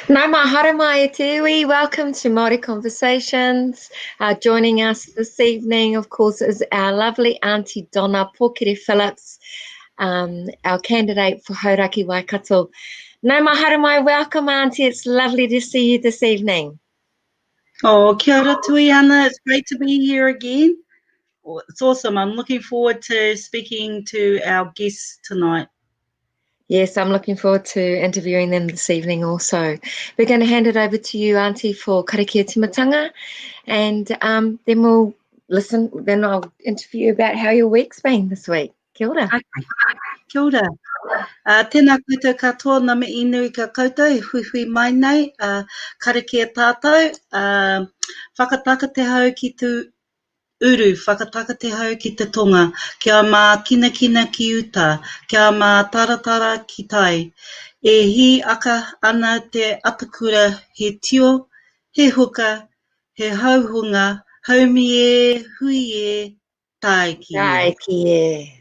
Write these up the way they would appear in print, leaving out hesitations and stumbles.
Nau mahara mai te iwi. Welcome to Māori Conversations. Joining us this evening, of course, is our lovely Auntie Donna Pokere-Phillips, our candidate for Hauraki Waikato. Nau mahara mai, welcome Auntie. It's lovely to see you this evening. Oh, kia ora Tuihana. It's great to be here again. It's awesome. I'm looking forward to speaking to our guests tonight. Yes, I'm looking forward to interviewing them this evening also. We're going to hand it over to you, Auntie, for karakia timatanga, and then we'll listen. Then I'll interview you about how your week's been this week. Kia ora. Okay. Kia ora. Tēnā koutou katoa na me inu ka koutou, hui mai nei, karakia tātou, whakataka te hau ki tu uru, whakataka te hau ki te tonga, kia mā kina ki uta, kia mā taratara ki tai. E hi aka ana te atakura he tio, he huka, he hauhunga, haumi e, hui e, tai ki e. Tai ki e.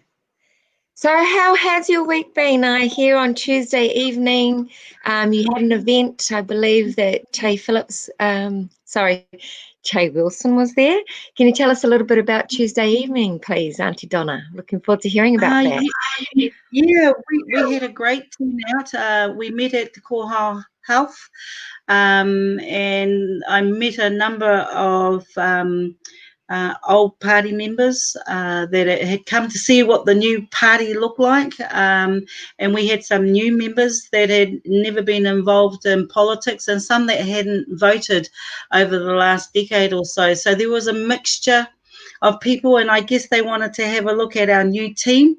So how has your week been? I hear on Tuesday evening you had an event. I believe that Che Wilson was there. Can you tell us a little bit about Tuesday evening, please, Auntie Donna? Looking forward to hearing about that. Yeah, we had a great turnout. We met at the Kōrero Health, and I met a number of old party members that had come to see what the new party looked like, and we had some new members that had never been involved in politics and some that hadn't voted over the last decade or so. So there was a mixture of people, and I guess they wanted to have a look at our new team,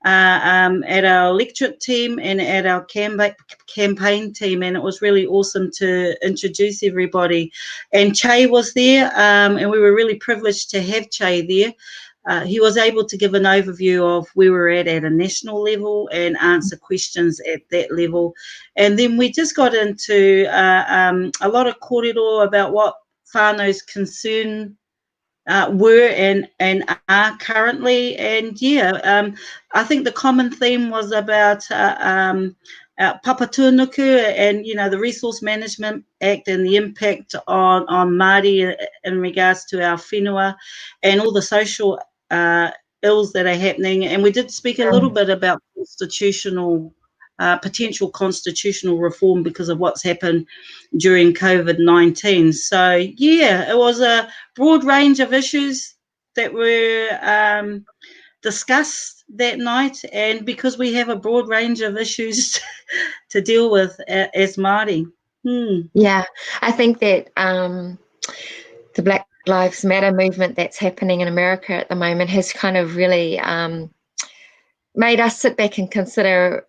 at our electorate team and at our campaign team, and it was really awesome to introduce everybody. And Che was there, and we were really privileged to have Che there. He was able to give an overview of where we're at a national level and answer questions at that level. And then we just got into a lot of kōrero about what whānau's concern were and are currently. And I think the common theme was about Papatūānuku and the Resource Management Act and the impact on Māori in regards to our whenua and all the social ills that are happening. And we did speak a little bit about potential constitutional reform because of what's happened during COVID-19. So it was a broad range of issues that were discussed that night, and because we have a broad range of issues to deal with as Māori. Yeah, I think that the Black Lives Matter movement that's happening in America at the moment has kind of really made us sit back and consider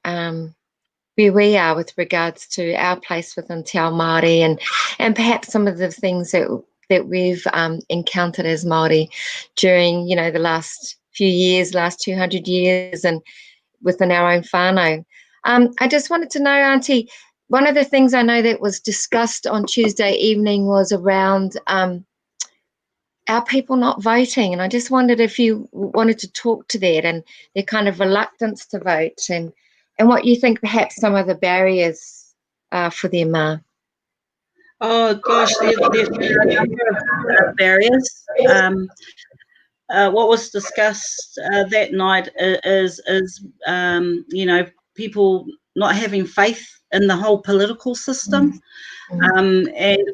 where we are with regards to our place within Te Ao Māori and perhaps some of the things that we've encountered as Māori during, the last few years, last 200 years, and within our own whānau. I just wanted to know, Auntie, one of the things I know that was discussed on Tuesday evening was around our people not voting, and I just wondered if you wanted to talk to that and their kind of reluctance to vote and what you think perhaps some of the barriers are for them are. Oh gosh, there are a number of barriers. What was discussed that night is people not having faith in the whole political system. And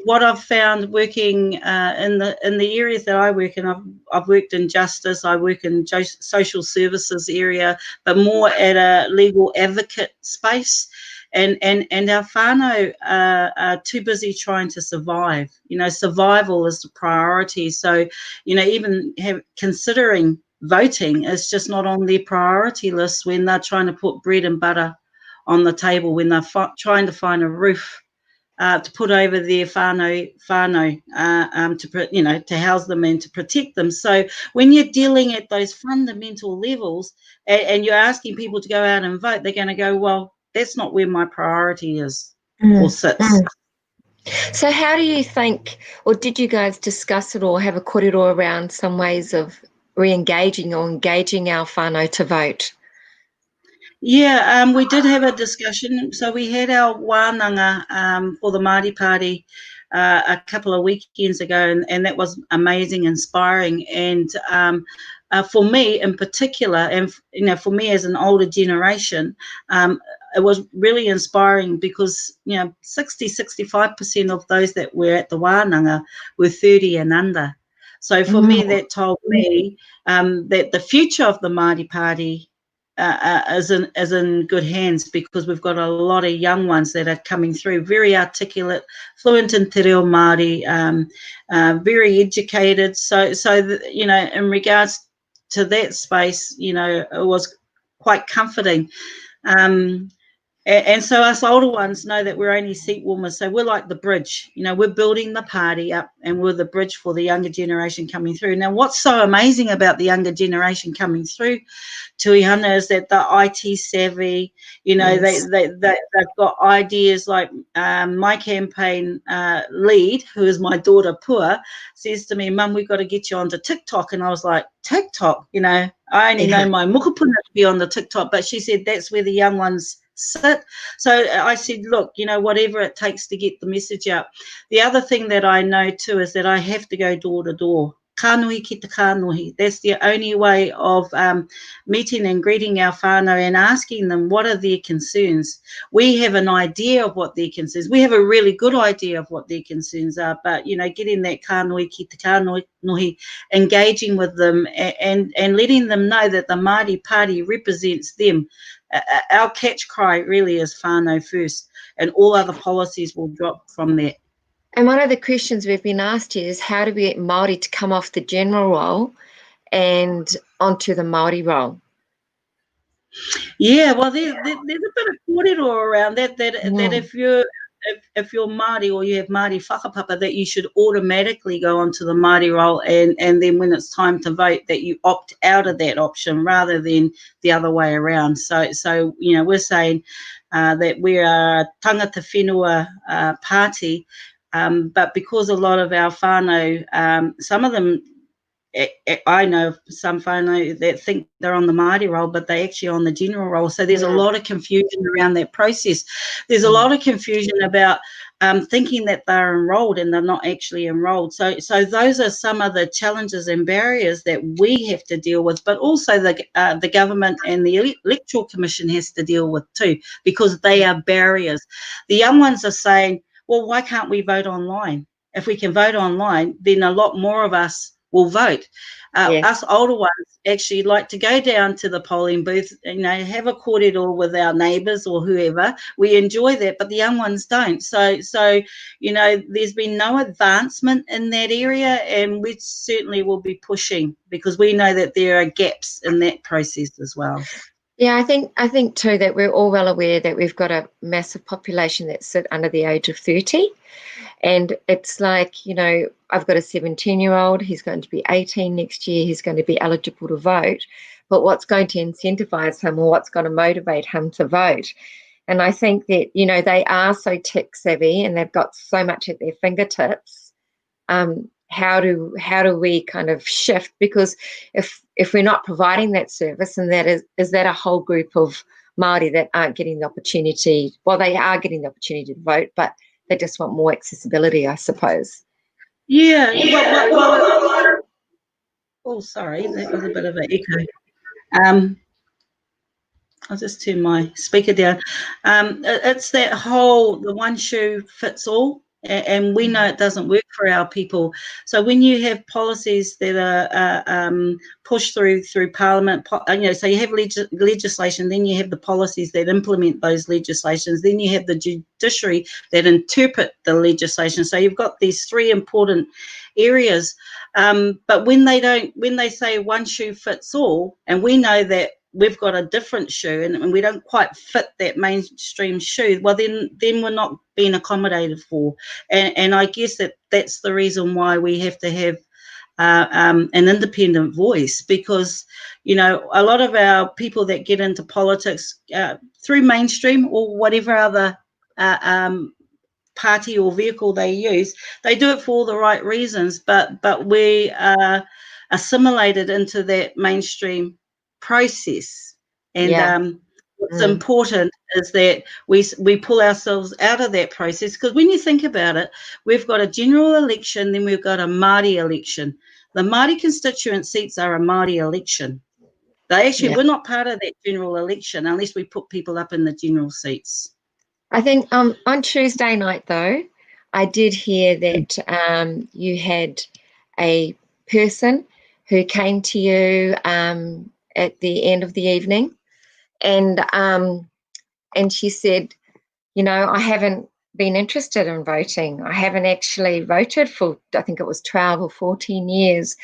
what I've found working in the areas that I work in, I've worked in justice, I work in social services area, but more at a legal advocate space. And our whānau are too busy trying to survive. Survival is the priority. So, even considering voting is just not on their priority list when they're trying to put bread and butter on the table, when they're trying to find a roof to put over their whānau, to house them and to protect them. So when you're dealing at those fundamental levels and you're asking people to go out and vote, they're going to go, well, that's not where my priority is or sits. So how do you think, or did you guys discuss it or have a kōrero around some ways of re-engaging or engaging our whānau to vote? Yeah, we did have a discussion. So we had our wānanga for the Māori Party a couple of weekends ago, and that was amazing, inspiring. And for me in particular, and for me as an older generation, it was really inspiring because 65% of those that were at the wānanga were 30 and under. So for me, that told me that the future of the Māori Party is in good hands, because we've got a lot of young ones that are coming through, very articulate, fluent in Te Ao Māori, very educated. So in regards to that space, it was quite comforting. And so us older ones know that we're only seat warmers. So we're like the bridge. We're building the party up, and we're the bridge for the younger generation coming through. Now, what's so amazing about the younger generation coming through, Tuihana, is that they're IT savvy. Yes. They've got ideas like my campaign lead, who is my daughter Pua, says to me, "Mum, we've got to get you onto TikTok." And I was like, TikTok? I only know my mukapuna to be on the TikTok, but she said that's where the young ones sit. So I said, look, whatever it takes to get the message out. The other thing that I know too is that I have to go door to door. Kānui ki te kānui. That's the only way of meeting and greeting our whānau and asking them what are their concerns. We have an idea of what their concerns. We have a really good idea of what their concerns are, but getting that kānui ki te kānui, engaging with them and letting them know that the Māori Party represents them. Our catch cry really is whānau first, and all other policies will drop from that. And one of the questions we've been asked here is, how do we get Māori to come off the general role and onto the Māori role? Yeah, well, there's a bit of kōrero around that if you're Māori or you have Māori whakapapa, that you should automatically go onto the Māori role, and then when it's time to vote, that you opt out of that option rather than the other way around. So we're saying that we are a tangata whenua party, but because a lot of our whānau, some of them, I know some whānau that think they're on the Māori role, but they're actually on the general role. So there's a lot of confusion around that process. There's a lot of confusion about thinking that they're enrolled and they're not actually enrolled. So those are some of the challenges and barriers that we have to deal with, but also the government and the Electoral Commission has to deal with too, because they are barriers. The young ones are saying, well, why can't we vote online? If we can vote online, then a lot more of us will vote. Us older ones actually like to go down to the polling booth, have a kōrero with our neighbours or whoever. We enjoy that, but the young ones don't. So there's been no advancement in that area, and we certainly will be pushing, because we know that there are gaps in that process as well. Yeah, I think too that we're all well aware that we've got a massive population that sit under the age of 30. And it's like, I've got a 17-year-old, he's going to be 18 next year, he's going to be eligible to vote. But what's going to incentivize him, or what's going to motivate him to vote? And I think that, they are so tech savvy and they've got so much at their fingertips. How do we kind of shift? Because if we're not providing that service, and that is that a whole group of Māori that aren't getting the opportunity? Well, they are getting the opportunity to vote, but they just want more accessibility, I suppose. Yeah. Oh, sorry, that was a bit of an echo. I'll just turn my speaker down. It's that the one shoe fits all. And we know it doesn't work for our people. So when you have policies that are pushed through Parliament, so you have legislation, then you have the policies that implement those legislations, then you have the judiciary that interpret the legislation. So you've got these three important areas. But when they say one shoe fits all, and we know that we've got a different shoe and we don't quite fit that mainstream shoe, well, then we're not being accommodated for. And I guess that's the reason why we have to have an independent voice, because, a lot of our people that get into politics through mainstream or whatever other party or vehicle they use, they do it for all the right reasons, but we are assimilated into that mainstream process, and what's important is that we pull ourselves out of that process, because when you think about it, we've got a general election, then we've got a Māori election. The Māori constituent seats are a Māori election. They actually, we're not part of that general election unless we put people up in the general seats. I think on Tuesday night, though, I did hear that you had a person who came to you at the end of the evening, and she said, you know, I haven't been interested in voting. I haven't actually voted for, I think it was 12 or 14 years,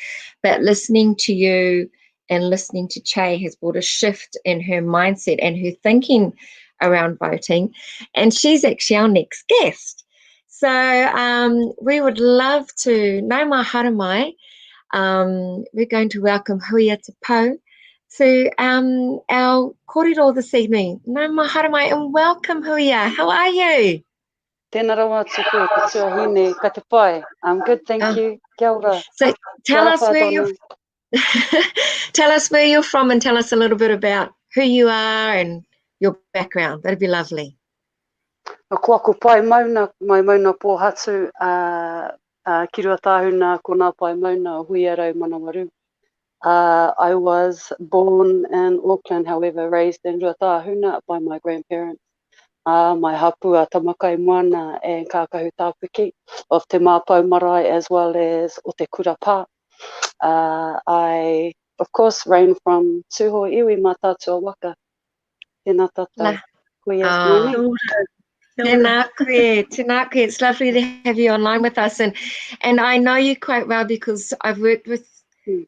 but listening to you and listening to Che has brought a shift in her mindset and her thinking around voting, and she's actually our next guest. So we would love to, nau mai haramai, we're going to welcome Huia Te Pou to our kōrero this evening. Nau mai haramai and welcome, Huia. How are you? Tēnā rawa tuku, te tuahine, ka te pai. I'm good, thank you. Kia ora. So tell us where you're tell us where you're from, and tell us a little bit about who you are and your background. That'd be lovely. Ko aku pai mauna, mai mauna pōhatu, ki Ruatāhuna, ko nā pai mauna, Huia rau manawaru. I was born in Auckland, however, raised in Ruatāhuna by my grandparents. My hapua tamakai moana and kākahu tāpiki of te māpau marae as well as o te kurapā. I, of course, reign from Tuhoe iwi mā tātua waka. Tēnā tātou. Kuia, tēnā koe. It's lovely to have you online with us. And I know you quite well because I've worked with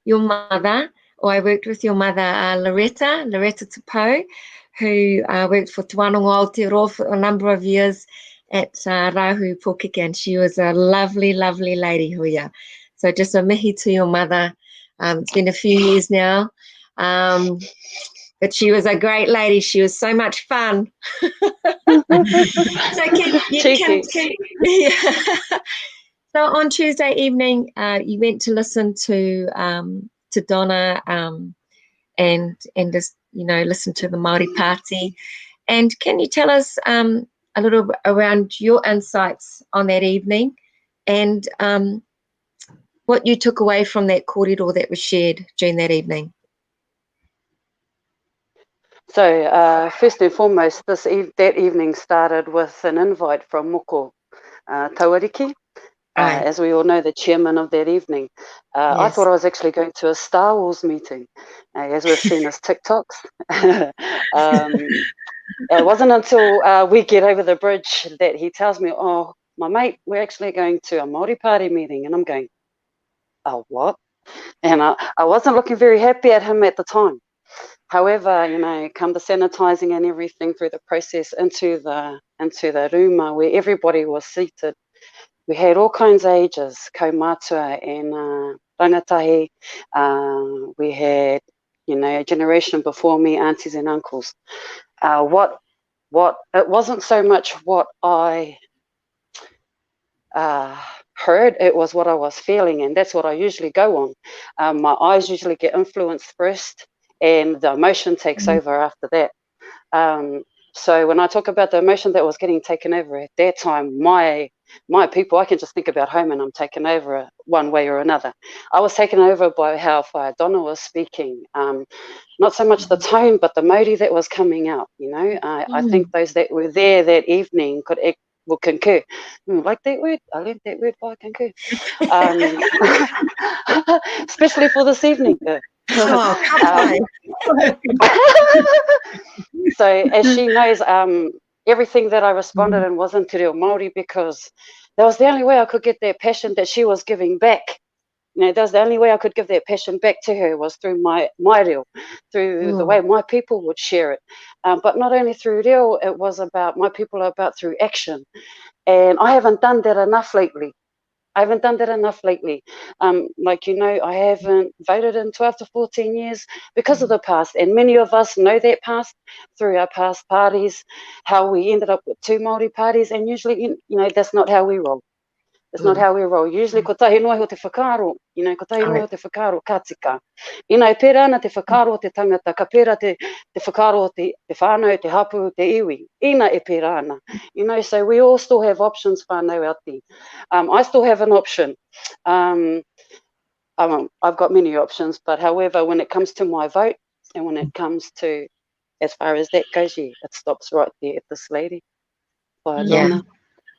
your mother, or I worked with your mother, Loretta Te Pou, who worked for Te Wānau Aotearoa for a number of years at Rahu Pōkeke, and she was a lovely, lovely lady, Huia. So just a mihi to your mother. It's been a few years now, but she was a great lady. She was so much fun. So on Tuesday evening, you went to listen to Donna and just, you know, listen to the Māori Party. And can you tell us a little bit around your insights on that evening and what you took away from that kōrero that was shared during that evening? So first and foremost, that evening started with an invite from Moko Tawariki. As we all know, the chairman of that evening. Yes. I thought I was actually going to a Star Wars meeting, as we've seen as TikToks. It wasn't until we get over the bridge that he tells me, oh, my mate, we're actually going to a Māori Party meeting. And I'm going, oh, what? And I wasn't looking very happy at him at the time. However, you know, come the sanitizing and everything through the process into the ruma where everybody was seated. We had all kinds of ages, kaumātua and rangatahi. We had, you know, a generation before me, aunties and uncles. What it wasn't so much what I heard, it was what I was feeling, and that's what I usually go on. My eyes usually get influenced first, and the emotion takes over after that. So when I talk about the emotion that was getting taken over at that time, my people, I can just think about home and I'm taken over one way or another. I was taken over by how Donna was speaking. Not so much the tone, but the mauri that was coming out, you know. I think those that were there that evening will concur. Like that word? I learned that word by concur. Especially for this evening. Oh, come So as she knows, everything that I responded in wasn't te reo Māori, because that was the only way I could get that passion that she was giving back. You know, that was the only way I could give that passion back to her, was through my reo, through the way my people would share it. But not only through reo, it was about my people, about through action. And I haven't done that enough lately. Like, you know, I haven't voted in 12 to 14 years because of the past. And many of us know that past through our past parties, how we ended up with 2 Māori parties. And usually, you know, that's not how we roll. It's not how we roll. Usually, ko tahi noa ho te whakaro, you know, ko tahi noa ho te whakaro, ka tika. Ina e pērā ana te whakaro o te tangata, ka pērā te whakaro o te whānau, te hapu, te iwi. Ina e pērā ana. You know, so we all still have options, whānau ati. I still have an option. I've got many options, but however, when it comes to my vote, and when it comes to, as far as that goes, it stops right there at this lady, by Donna.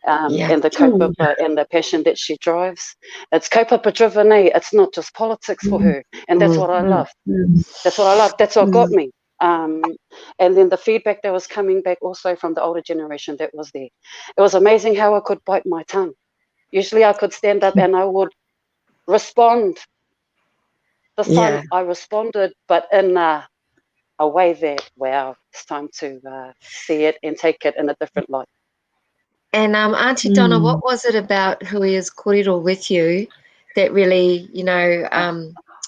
And the kaupapa and the passion that she drives. It's kaupapa driven, it's not just politics for her. And that's what I love. That's what I love. That's what got me. And then the feedback that was coming back also from the older generation that was there. It was amazing how I could bite my tongue. Usually I could stand up and I would respond. This time I responded, but in a way that, wow, it's time to see it and take it in a different light. And Auntie Donna, what was it about Huia's kōrero with you that really, you know,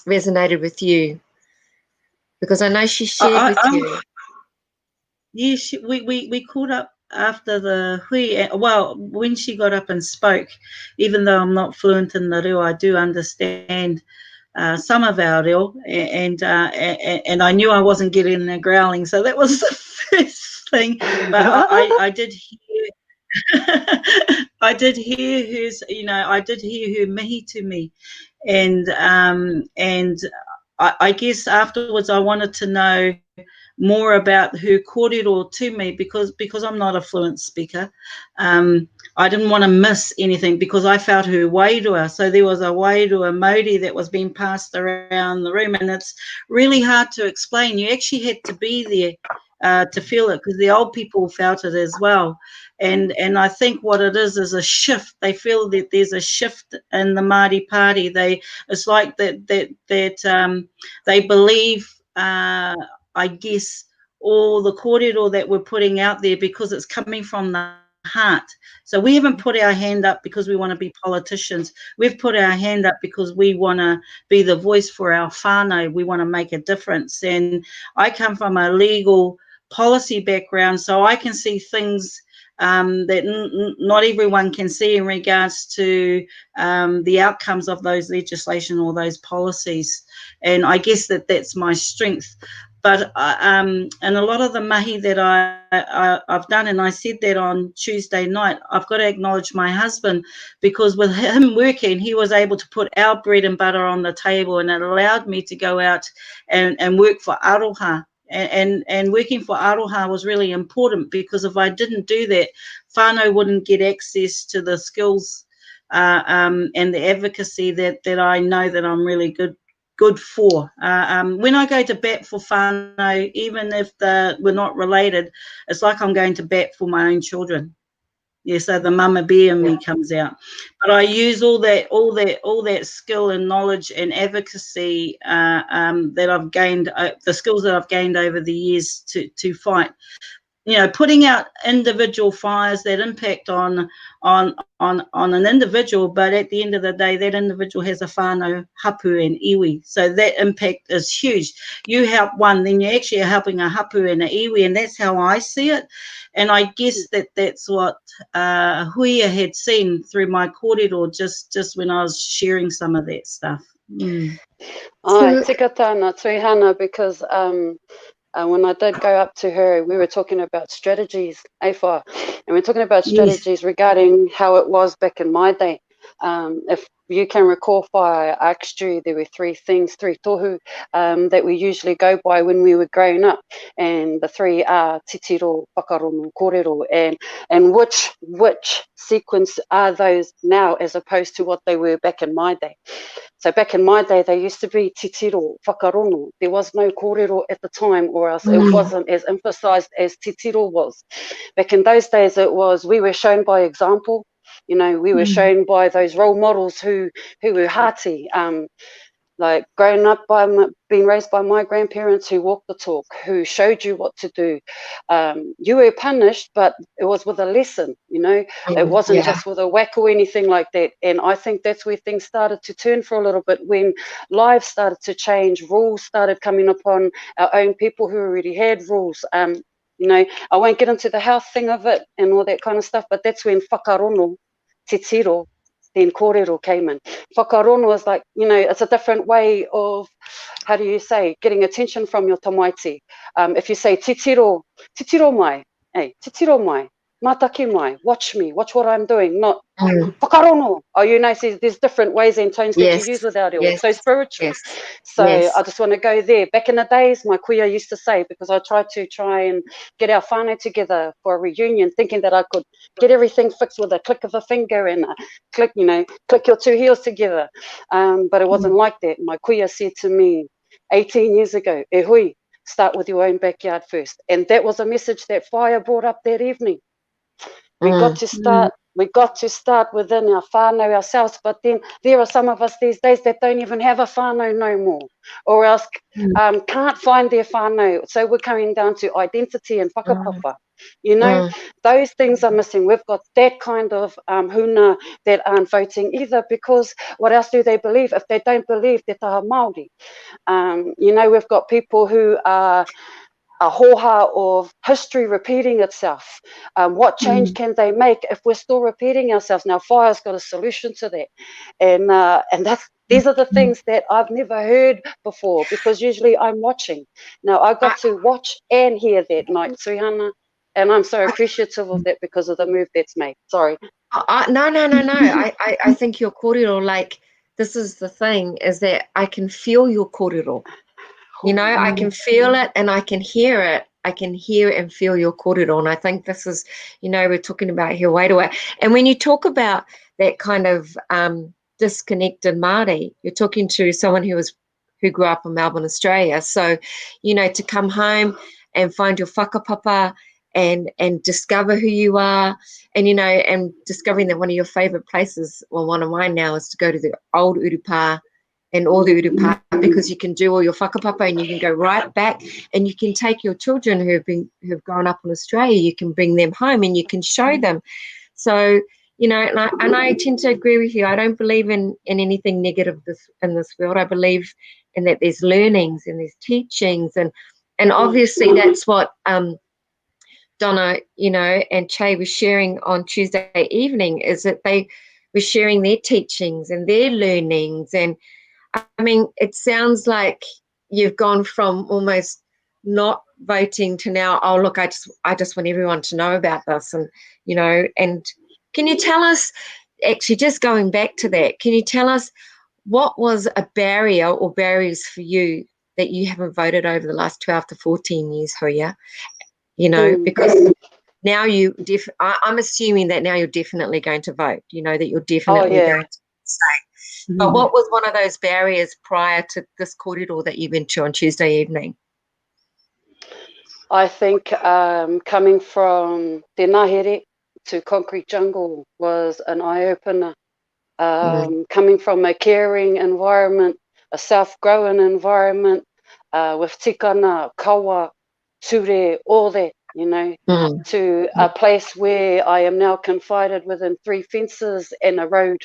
resonated with you? Because I know she shared with you. Yeah, we caught up after the hui. Well, when she got up and spoke, even though I'm not fluent in the reo, I do understand some of our reo, and I knew I wasn't getting the growling, so that was the first thing. But I did hear. I did hear her, you know, I did hear her mihi to me, and I guess afterwards I wanted to know more about her kōrero to me because I'm not a fluent speaker. I didn't want to miss anything because I felt her wairua. So there was a wairua Māori that was being passed around the room, and it's really hard to explain. You actually had to be there to feel it, because the old people felt it as well. And I think what it is a shift. They feel that there's a shift in the Māori Party. It's like that they believe, I guess, all the kōrero that we're putting out there because it's coming from the heart. So we haven't put our hand up because we want to be politicians. We've put our hand up because we want to be the voice for our whānau. We want to make a difference. And I come from a legal policy background, so I can see things that not everyone can see in regards to the outcomes of those legislation or those policies. And I guess that's my strength. But and a lot of the mahi that I've done, and I said that on Tuesday night, I've got to acknowledge my husband, because with him working, he was able to put our bread and butter on the table, and it allowed me to go out and work for aroha. And working for aroha was really important, because if I didn't do that, whānau wouldn't get access to the skills and the advocacy that I know that I'm really good for. When I go to bat for whānau, even if we're not related, it's like I'm going to bat for my own children. Yeah, so the mama bear in me comes out. But I use all that skill and knowledge and advocacy that I've gained, the skills that I've gained over the years to fight. You know, putting out individual fires that impact on an individual, but at the end of the day, that individual has a whānau, hapu and iwi. So that impact is huge. You help one, then you actually are helping a hapu and a iwi, and that's how I see it. And I guess that's what Huia had seen through my kōrero just when I was sharing some of that stuff. Ai, tika tāna, Tuihana, because when I did go up to her, we were talking about strategies, and we're talking about strategies regarding how it was back in my day. If you can recall, I asked you, there were three tohu that we usually go by when we were growing up, and the three are titiro, whakarono, kōrero, and which sequence are those now as opposed to what they were back in my day. So back in my day, they used to be titiro, whakarono. There was no kōrero at the time, or else it wasn't as emphasized as titiro was. Back in those days, it was, we were shown by example. You know, we were shown by those role models who were hearty, like growing up being raised by my grandparents who walked the talk, who showed you what to do. You were punished, but it was with a lesson, you know. It wasn't just with a whack or anything like that. And I think that's where things started to turn for a little bit, when lives started to change, rules started coming upon our own people who already had rules. You know, I won't get into the health thing of it and all that kind of stuff, but that's when whakarono, titiro, then kōrero came in. Whakarono is like, you know, it's a different way of, how do you say, getting attention from your tamaiti. If you say titiro mai, hey, titiro mai, mataki mai, watch me, watch what I'm doing, not whakarono. Oh, you know, see, there's different ways and tones that you use with our reo. It's so spiritual. So I just want to go there. Back in the days, my kuia used to say, because I tried to and get our whānau together for a reunion, thinking that I could get everything fixed with a click of a finger and a click, you know, click your two heels together. But it wasn't like that. My kuia said to me 18 years ago, e hui, start with your own backyard first. And that was a message that Fire brought up that evening. We got to start within our whānau ourselves, but then there are some of us these days that don't even have a whānau no more, or else can't find their whānau. So we're coming down to identity and whakapapa. You know, those things are missing. We've got that kind of huna that aren't voting either, because what else do they believe if they don't believe te taha Māori? You know, we've got people who are a hoha of history repeating itself. What change can they make if we're still repeating ourselves? Now, Fire's got a solution to that, and these are the things that I've never heard before, because usually I'm watching. Now I got to watch and hear that night, Tuihana, and I'm so appreciative of that because of the move that's made. Sorry. No. I think your kōrero, like, this is the thing, is that I can feel your kōrero. You know, I can feel it and I can hear it. I can hear and feel your kōrero. And I think this is, you know, we're talking about here wairua. And when you talk about that kind of disconnected Māori, you're talking to someone who grew up in Melbourne, Australia. So, you know, to come home and find your whakapapa and discover who you are, and, you know, and discovering that one of your favourite places, well, one of mine now, is to go to the old urupa and all the urupa, because you can do all your whakapapa and you can go right back, and you can take your children who've grown up in Australia, you can bring them home and you can show them. So, you know, and I tend to agree with you. I don't believe in anything negative in this world. I believe in that there's learnings and there's teachings, and obviously that's what Donna, you know, and Che was sharing on Tuesday evening, is that they were sharing their teachings and their learnings. And I mean, it sounds like you've gone from almost not voting to now, oh, look, I just want everyone to know about this. And, you know, and can you tell us, actually just going back to that, can you tell us what was a barrier or barriers for you that you haven't voted over the last 12 to 14 years, Huia? You know, because now I'm assuming that now you're definitely going to vote, you know, that you're definitely going to say. But what was one of those barriers prior to this kōrero that you went to on Tuesday evening? I think coming from Te Ngahere to concrete jungle was an eye-opener. Coming from a caring environment, a self-growing environment, with tikanga, kawa, ture, all that, you know, to a place where I am now confided within 3 fences and a road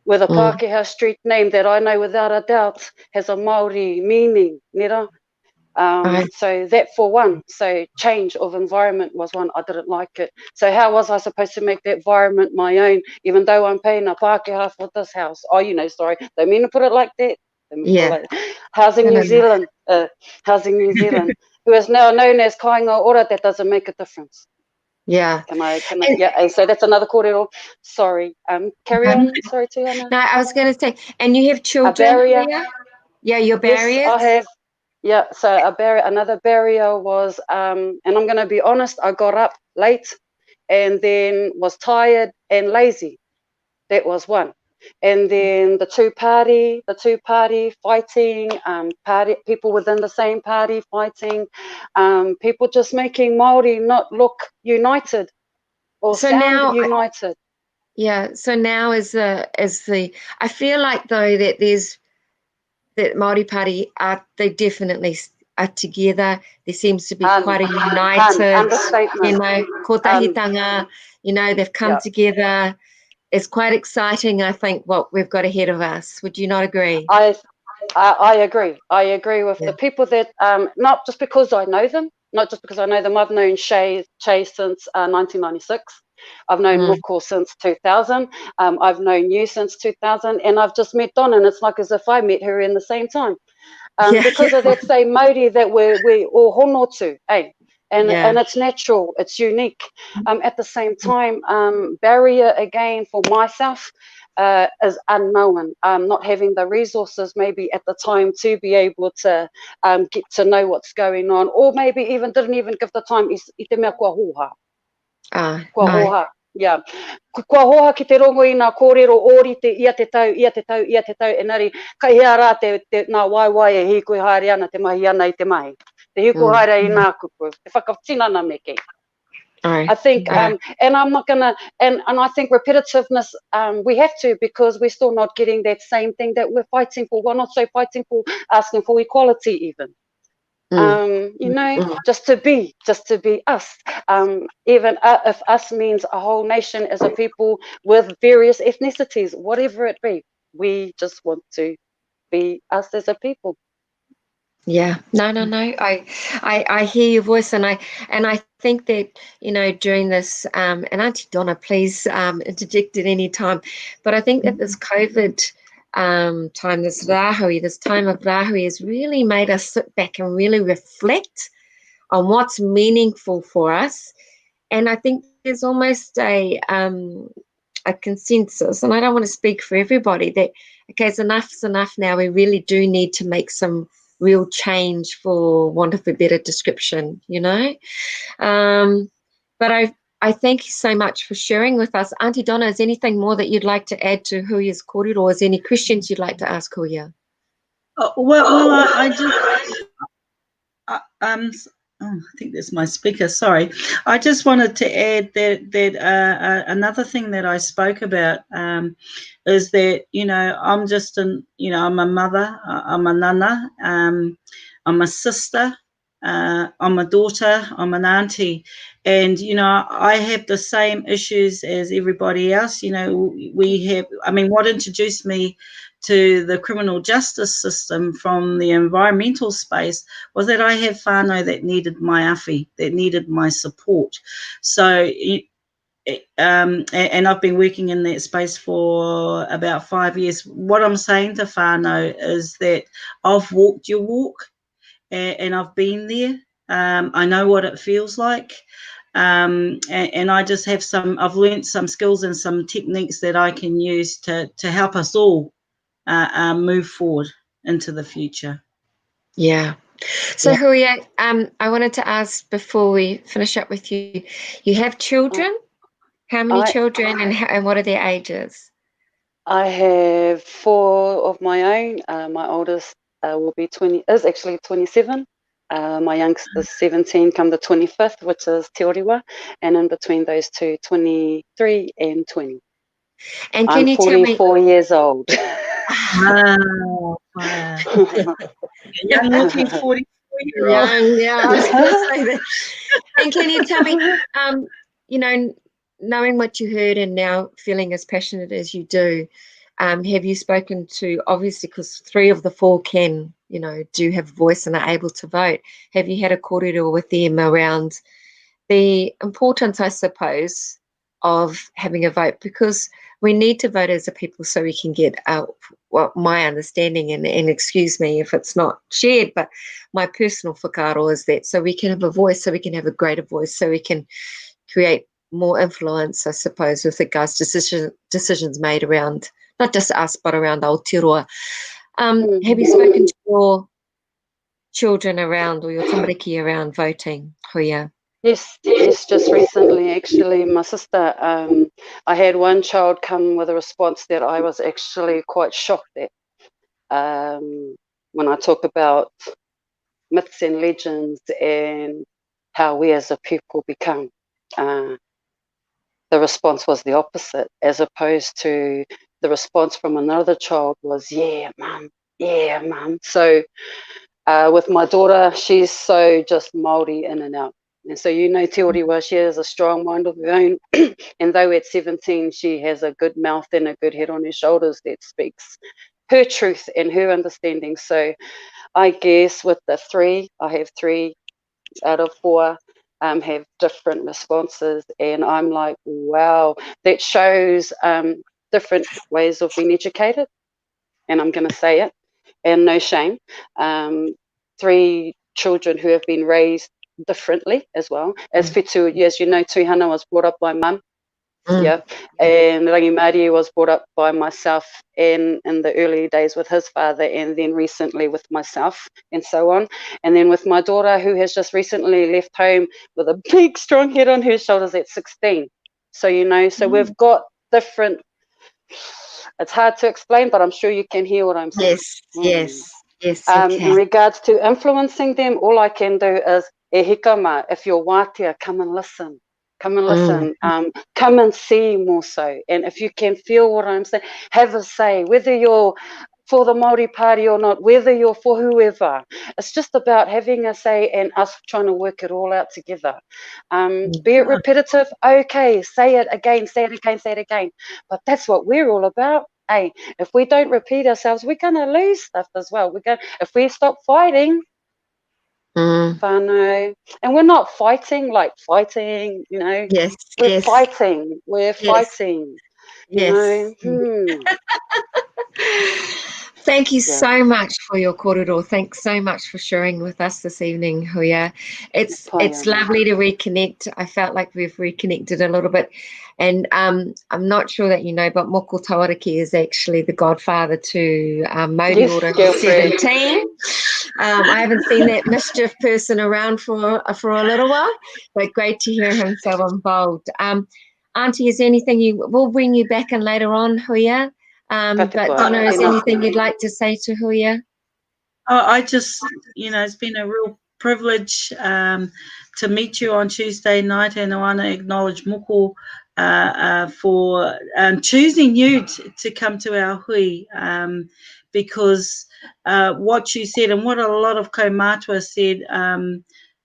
with a Pākehā street name that I know without a doubt has a Māori meaning, nera. So that for one, so change of environment was one. I didn't like it. So how was I supposed to make that environment my own, even though I'm paying a Pākehā for this house? Oh, you know, sorry, don't mean to put it like that. Housing New Zealand, who is now known as Kāinga Ora, that doesn't make a difference. Yeah. Can I? And so that's another kōrero. Sorry. Carry on. Sorry, Tuihana. No, I was going to say, and you have children. A barrier. Yeah, your barriers. Yes, I have. Yeah. So another barrier was, and I'm going to be honest, I got up late, and then was tired and lazy. That was one. And then the two party fighting, people within the same party fighting, people just making Māori not look united or sound united. Yeah. So now as the I feel like though that that Māori Party they definitely are together. There seems to be quite a united, you know, kotahitanga, you know, they've come together. It's quite exciting, I think, what we've got ahead of us. Would you not agree? I agree. I agree with the people that, not just because I know them, I've known Shay since 1996. I've known Moko since 2000. I've known you since 2000, and I've just met Donna, and it's like as if I met her in the same time. Because of that same Māori that we're all honotu, eh? And it's natural, it's unique. At the same time, barrier again for myself is unknown. Not having the resources maybe at the time to be able to get to know what's going on, or maybe even didn't even give the time I te mea kua hoha. Kua hoha. Yeah. Kua hoha ki te rongo I ngā kōrero ori te ia te tau, ia te tau, ia te tau, e nari, kai hea rā nā waiwai e hiko haere ana te mahi ana I te mahi. Te hiko haere I nā kupu, te whakawhinana me kei. I think, and I'm not gonna, and I think repetitiveness, we have to, because we're still not getting that same thing that we're fighting for. We're not so fighting for, asking for equality even. You know, just to be us. Even if us means a whole nation as a people with various ethnicities, whatever it be, we just want to be us as a people. Yeah, no. I hear your voice, and I think that, you know, during this, and Auntie Donna, please interject at any time, but I think that this COVID time, this time of Rahui has really made us sit back and really reflect on what's meaningful for us. And I think there's almost a consensus, and I don't want to speak for everybody, that, okay, enough's enough now. We really do need to make some real change, for want of a better description, you know. But I thank you so much for sharing with us. Auntie Donna, is anything more that you'd like to add to Huia's kōrero, or is there any questions you'd like to ask Huia? I just, I think that's my speaker, sorry. I just wanted to add that another thing that I spoke about is that, you know, I'm just I'm a mother, I'm a nana, I'm a sister, I'm a daughter, I'm an auntie, and, you know, I have the same issues as everybody else. You know, we have, I mean, what introduced me to the criminal justice system from the environmental space was that I have whānau that needed my awhi, that needed my support. So, and I've been working in that space for about 5 years. What I'm saying to whānau is that I've walked your walk, and I've been there. I know what it feels like. And I just have I've learned some skills and some techniques that I can use to help us all move forward into the future. Yeah. So Huia, I wanted to ask before we finish up with you, you have children? How many children, and what are their ages? I have 4 of my own. My oldest is actually 27. My youngest is 17 come the 25th, which is Te Oriwa, and in between those two, 23 and 20. And can you tell me, 44 years old. Wow. Young looking 44-year-old. Young, yeah, I was going to say that. And can you tell me, you know, knowing what you heard and now feeling as passionate as you do, have you spoken to, obviously, because 3 of the 4 can, you know, do have a voice and are able to vote, have you had a kōrero with them around the importance, I suppose, of having a vote? Because we need to vote as a people so we can get my understanding, and excuse me if it's not shared, but my personal whakaaro is that so we can have a voice, so we can have a greater voice, so we can create more influence, I suppose, with regards to decisions made around not just us, but around Aotearoa. Have you spoken to your children around, or your tamariki around voting, Huia? Yes, just recently, actually, my sister, I had one child come with a response that I was actually quite shocked at. When I talk about myths and legends and how we as a people become, the response was the opposite, as opposed to the response from another child was, yeah, mum. So with my daughter, she's so just Māori in and out. And so, you know, Te Oriwa, she has a strong mind of her own. And though at 17, she has a good mouth and a good head on her shoulders that speaks her truth and her understanding. So I guess with the 3, I have 3 out of 4 have different responses, and I'm like, wow, that shows different ways of being educated, and I'm going to say it, and no shame. 3 children who have been raised differently as well. As Whetū, as you know, Tuihana was brought up by mum. Yeah, and Rangi Māori was brought up by myself in the early days with his father, and then recently with myself, and so on. And then with my daughter, who has just recently left home with a big, strong head on her shoulders at 16. So, you know, so we've got different, it's hard to explain, but I'm sure you can hear what I'm saying. Yes. In regards to influencing them, all I can do is, e hikama, if you're wātea, come and listen. Come and listen, come and see more so. And if you can feel what I'm saying, have a say, whether you're for the Māori Party or not, whether you're for whoever. It's just about having a say and us trying to work it all out together. Be it repetitive, okay, say it again, say it again, say it again. But that's what we're all about. Hey, if we don't repeat ourselves, we're going to lose stuff as well. If we stop fighting, whānau. And we're not fighting, you know. We're fighting. We're fighting. You know. Thank you so much for your kōrero. Thanks so much for sharing with us this evening, Huia. It's lovely to reconnect. I felt like we've reconnected a little bit. And I'm not sure that you know, but Moko Tawariki is actually the godfather to Māori Order 17. I haven't seen that mischief person around for a little while, but great to hear him so involved. Auntie, is there anything we'll bring you back in later on, Huia? But Donna, is there anything you'd like to say to Huia? I just, you know, it's been a real privilege to meet you on Tuesday night, and I want to acknowledge Moko for choosing you to come to our hui, because what you said and what a lot of kaumātua said,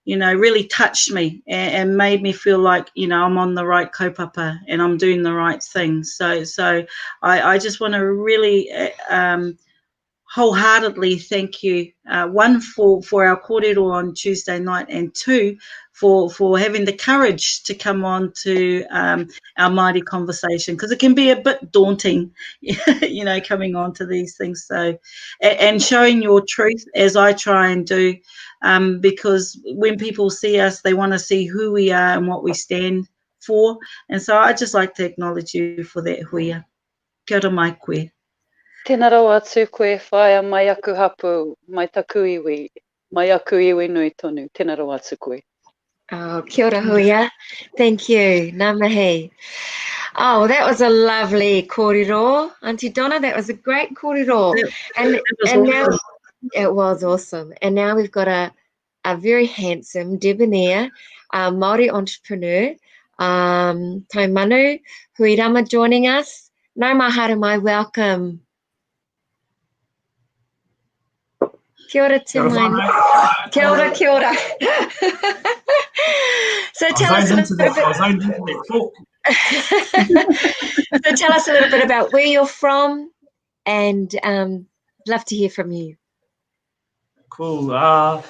you know, really touched me and made me feel like, you know, I'm on the right kaupapa and I'm doing the right thing. So I just want to really wholeheartedly thank you, one, for our kōrero on Tuesday night, and 2, for having the courage to come on to our Māori conversation, because it can be a bit daunting, you know, coming on to these things. So, and showing your truth, as I try and do, because when people see us, they want to see who we are and what we stand for. And so I just like to acknowledge you for that, Huia. Kia ora mai koe. Tēnā rawa atu koe whaia mai aku hapu, mai taku iwi nui tonu. Tēnā rawa atu koe. Oh, kia ora Huia. Thank you. Ngā mihi. Oh, that was a lovely kōrero. Auntie Donna, that was a great kōrero. And now it was awesome. And now we've got a very handsome, debonair Māori entrepreneur, Tamainu Huirama, joining us. Nau mahara mai, welcome. Kia ora, Tamainu. Kia ora, kia ora. So tell us a little bit about where you're from, and love to hear from you. Cool. Ka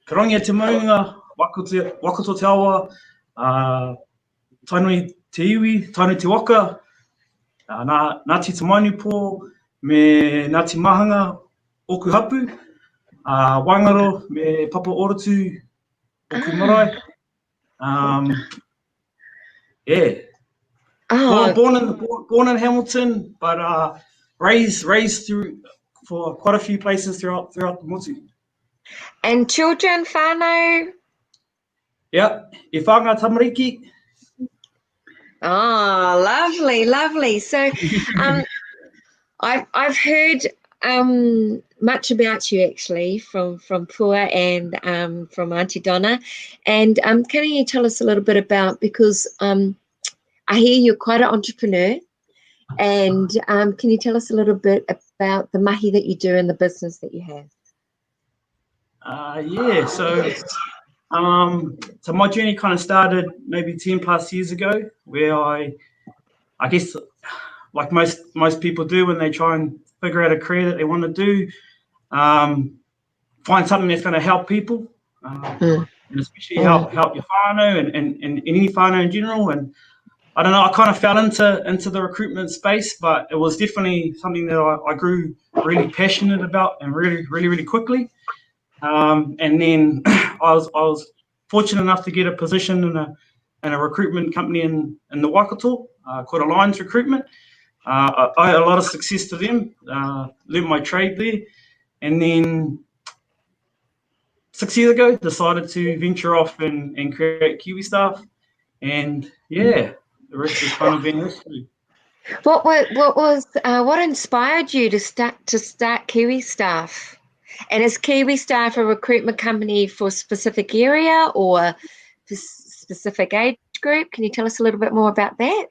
rongia te maunga, wakato te awa, tainui te iwi, tainui te waka, Ngāti Tamainu pō, me Ngāti Mahanga, oku hapu, Wangaro, me Papa Orotu, oku marae. Yeah. Born in Hamilton, but raised through for quite a few places throughout the motu. And children, whānau? Yeah, e whānga tamariki. Oh, lovely, lovely. So I've heard much about you actually from Pua and from Auntie Donna. And can you tell us a little bit about, because I hear you're quite an entrepreneur, and can you tell us a little bit about the mahi that you do and the business that you have? Yeah, so my journey kind of started maybe 10 plus years ago, where I guess like most people do when they try and figure out a career that they want to do, find something that's going to help people. and especially help your whānau and any whānau in general. And I don't know, I kind of fell into the recruitment space, but it was definitely something that I grew really passionate about and really quickly. And then I was fortunate enough to get a position in a recruitment company in the Waikato called Alliance Recruitment. I had a lot of success to them, learned my trade there, and then 6 years ago decided to venture off and create Kiwi Staff, and yeah, the rest has kind of been history. What inspired you to start Kiwi Staff? And is Kiwi Staff a recruitment company for a specific area or a specific age group? Can you tell us a little bit more about that?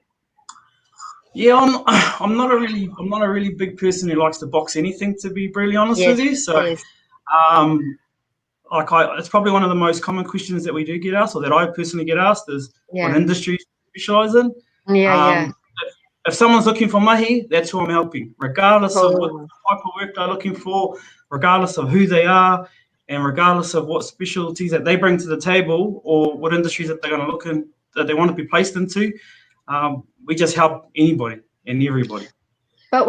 Yeah, I'm not a really big person who likes to box anything, to be brutally honest with you. So, it's probably one of the most common questions that we do get asked, or that I personally get asked, is what industry you specialise in. If someone's looking for mahi, that's who I'm helping, regardless of what type of work they're looking for, regardless of who they are, and regardless of what specialties that they bring to the table or what industries that they're going to look in, that they want to be placed into. We just help anybody and everybody. But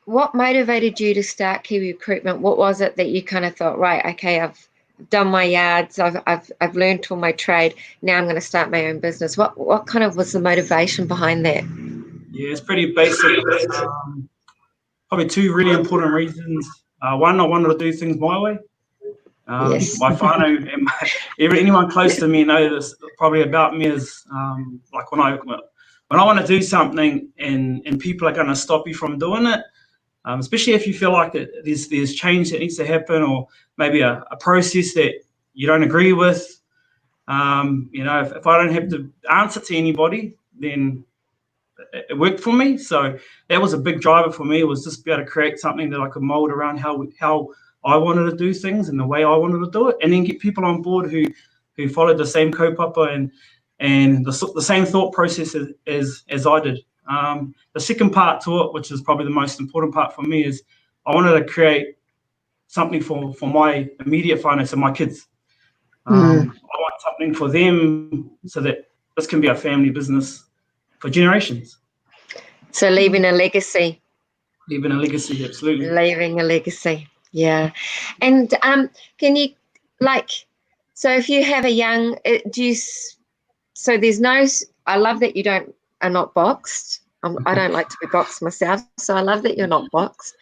what motivated you to start Kiwi Recruitment? What was it that you kind of thought, right, okay, I've done my yards, I've learned all my trade, now I'm going to start my own business? What kind of was the motivation behind that? Yeah, it's pretty basic. Probably two really important reasons. One, I wanted to do things my way. My whānau and anyone close to me know this probably about me is like when I want to do something and people are going to stop you from doing it, especially if you feel like there's change that needs to happen, or maybe a process that you don't agree with. If I don't have to answer to anybody, then it worked for me. So that was a big driver for me, was just be able to create something that I could mold around how I wanted to do things and the way I wanted to do it, and then get people on board who followed the same kaupapa and the same thought process as I did. The second part to it, which is probably the most important part for me, is I wanted to create something for my immediate whānau, so my kids. I want something for them so that this can be a family business for generations. So leaving a legacy. Leaving a legacy, absolutely. Leaving a legacy, yeah. And can you, so if you have a young, so there's no, I love that you are not boxed. I don't like to be boxed myself, so I love that you're not boxed.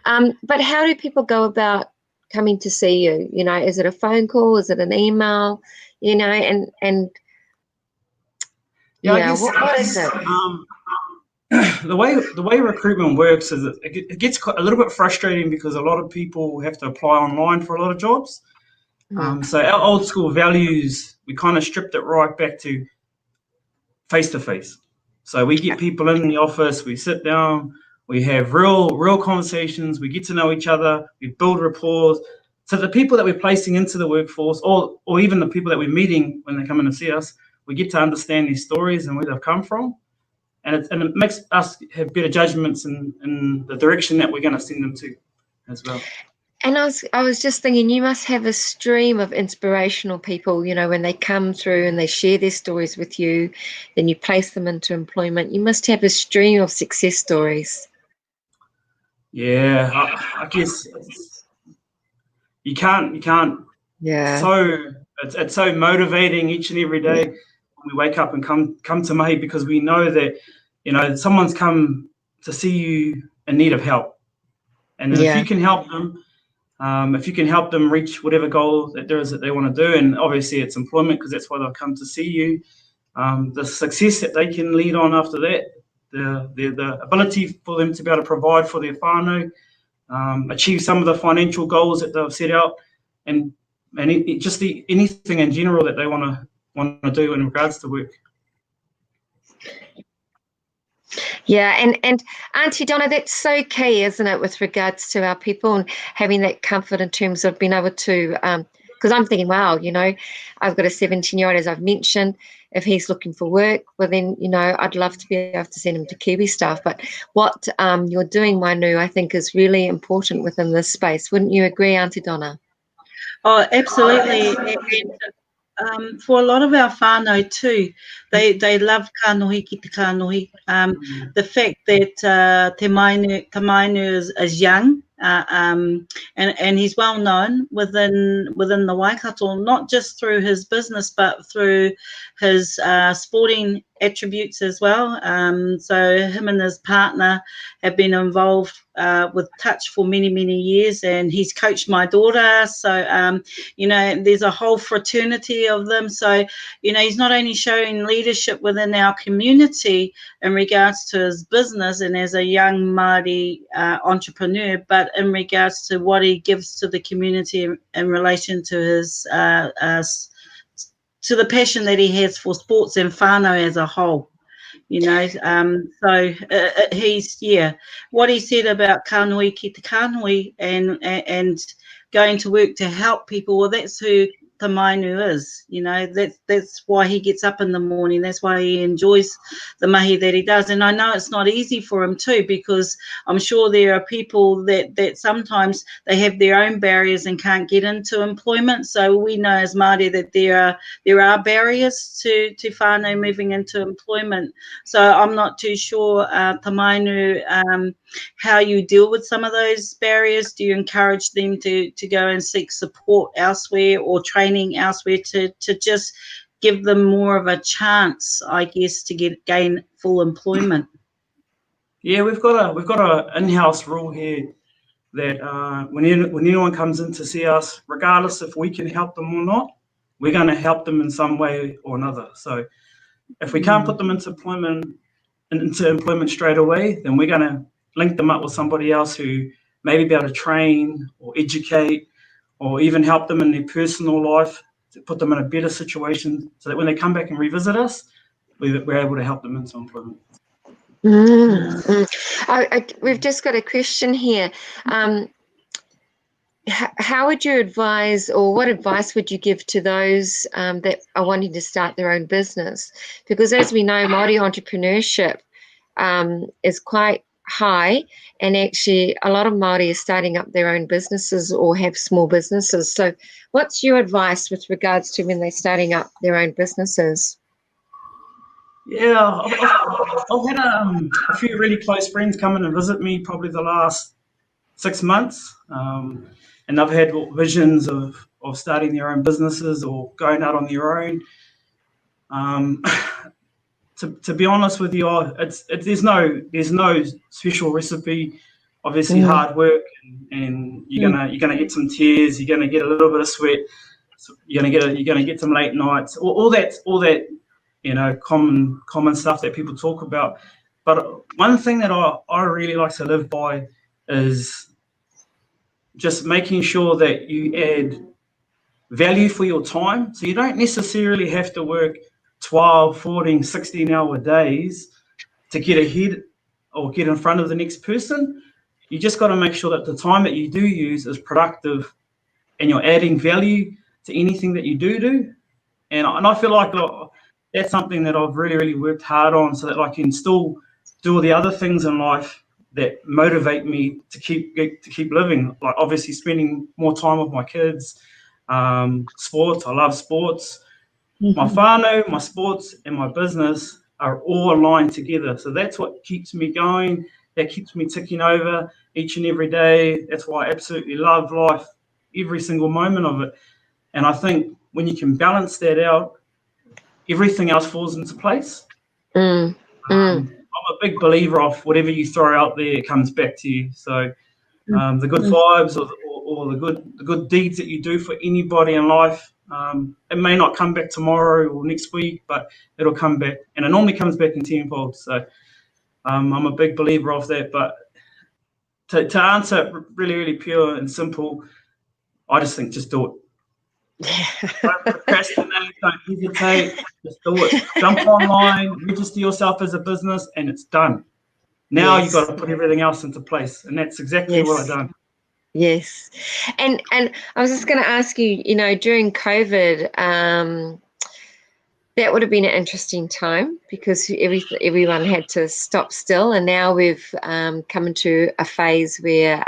But how do people go about coming to see you? Is it a phone call? Is it an email? And I guess, what is it? The way recruitment works is it gets a little bit frustrating because a lot of people have to apply online for a lot of jobs. So our old school values, we kind of stripped it right back to face-to-face. So we get people in the office, we sit down, we have real conversations, we get to know each other, we build rapport. So the people that we're placing into the workforce, or even the people that we're meeting when they come in and see us, we get to understand their stories and where they've come from. And it makes us have better judgments in the direction that we're going to send them to as well. And I was just thinking, you must have a stream of inspirational people, when they come through and they share their stories with you, then you place them into employment. You must have a stream of success stories. Yeah, I guess you can't. Yeah. So it's so motivating each and every day when we wake up and come to mahi, because we know that someone's come to see you in need of help, and if you can help them. If you can help them reach whatever goal that there is that they want to do, and obviously it's employment because that's why they'll come to see you, the success that they can lead on after that, the ability for them to be able to provide for their whānau, achieve some of the financial goals that they've set out, and anything in general that they want to do in regards to work. Yeah, and Auntie Donna, that's so key, isn't it, with regards to our people and having that comfort in terms of being able to, because I'm thinking, wow, I've got a 17-year-old, as I've mentioned. If he's looking for work, well then, I'd love to be able to send him to Kiwi Staff. But what you're doing, Mainu, I think is really important within this space. Wouldn't you agree, Auntie Donna? Oh, absolutely. for a lot of our whānau too, they love kānohi ki te kānohi. The fact that Tamainu is young, and he's well known within the Waikato, not just through his business but through his sporting attributes as well. So him and his partner have been involved with touch for many years, and he's coached my daughter. So there's a whole fraternity of them. So he's not only showing leadership within our community in regards to his business and as a young Māori entrepreneur, but in regards to what he gives to the community in relation to his to the passion that he has for sports and whānau as a whole. So he's, what he said about kānui ki te kānui and going to work to help people, well, that's who Tamainu is. That's why he gets up in the morning. That's why he enjoys the mahi that he does. And I know it's not easy for him too, because I'm sure there are people that sometimes they have their own barriers and can't get into employment. So we know as Māori that there are barriers to whānau moving into employment. So I'm not too sure, Tamainu, how you deal with some of those barriers. Do you encourage them to go and seek support elsewhere or training elsewhere to just give them more of a chance, I guess, to gain full employment? Yeah, we've got a in-house rule here that when anyone comes in to see us, regardless if we can help them or not, we're going to help them in some way or another. So if we can't put them into employment straight away, then we're going to link them up with somebody else who maybe be able to train or educate or even help them in their personal life to put them in a better situation so that when they come back and revisit us, we're able to help them into employment. We've just got a question here. How would you advise, or what advice would you give to those that are wanting to start their own business? Because as we know, Māori entrepreneurship is quite high, and actually a lot of Māori are starting up their own businesses or have small businesses. So what's your advice with regards to when they're starting up their own businesses? Yeah, I've had a few really close friends come in and visit me probably the last 6 months, and they've had visions of starting their own businesses or going out on their own. To be honest with you, there's no special recipe. Obviously, hard work, and you're gonna get some tears. You're gonna get a little bit of sweat. You're gonna get some late nights. All that common stuff that people talk about. But one thing that I really like to live by is just making sure that you add value for your time. So you don't necessarily have to work 12, 14, 16-hour days to get ahead or get in front of the next person. You just got to make sure that the time that you do use is productive and you're adding value to anything that you do. And I feel like that's something that I've really worked hard on, so that I can still do all the other things in life that motivate me to keep living. Like obviously spending more time with my kids, sports. I love sports. My whānau, my sports, and my business are all aligned together. So that's what keeps me going. That keeps me ticking over each and every day. That's why I absolutely love life, every single moment of it. And I think when you can balance that out, everything else falls into place. I'm a big believer of whatever you throw out there, it comes back to you. So the good vibes or the good deeds that you do for anybody in life, it may not come back tomorrow or next week, but it'll come back, and it normally comes back in tenfold. So I'm a big believer of that. But to answer it really pure and simple, I just think just do it. Don't procrastinate, don't hesitate, just do it. Jump online, register yourself as a business, and it's done. Now you've got to put everything else into place, and that's exactly what I've done. Yes. And I was just going to ask you, during COVID, that would have been an interesting time because everyone had to stop still, and now we've come into a phase where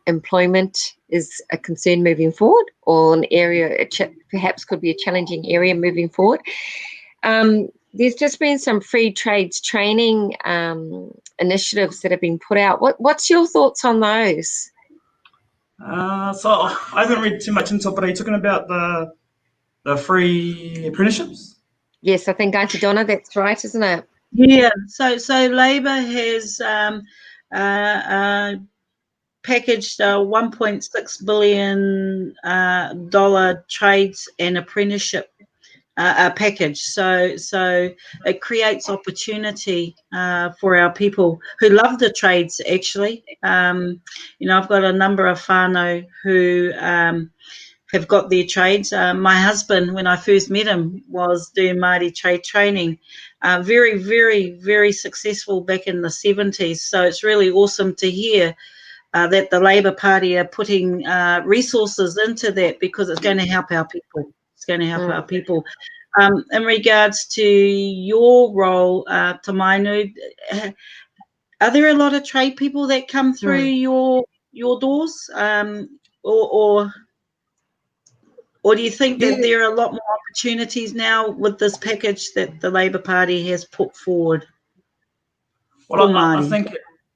employment is a concern moving forward, or an area it perhaps could be a challenging area moving forward. There's just been some free trades training initiatives that have been put out. What's your thoughts on those? So I haven't read too much into it, but are you talking about the free apprenticeships? Yes, I think Auntie Donna, that's right, isn't it? Yeah. So Labor has packaged a $1.6 billion trades and apprenticeship package. So it creates opportunity for our people who love the trades, actually. I've got a number of whānau who have got their trades. My husband, when I first met him, was doing Māori trade training. Very, very, very successful back in the 70s. So it's really awesome to hear that the Labour Party are putting resources into that, because it's going to help our people. It's going to help our people. In regards to your role, Tamainu, are there a lot of trade people that come through your doors, or do you think that there are a lot more opportunities now with this package that the Labour Party has put forward? Well, I think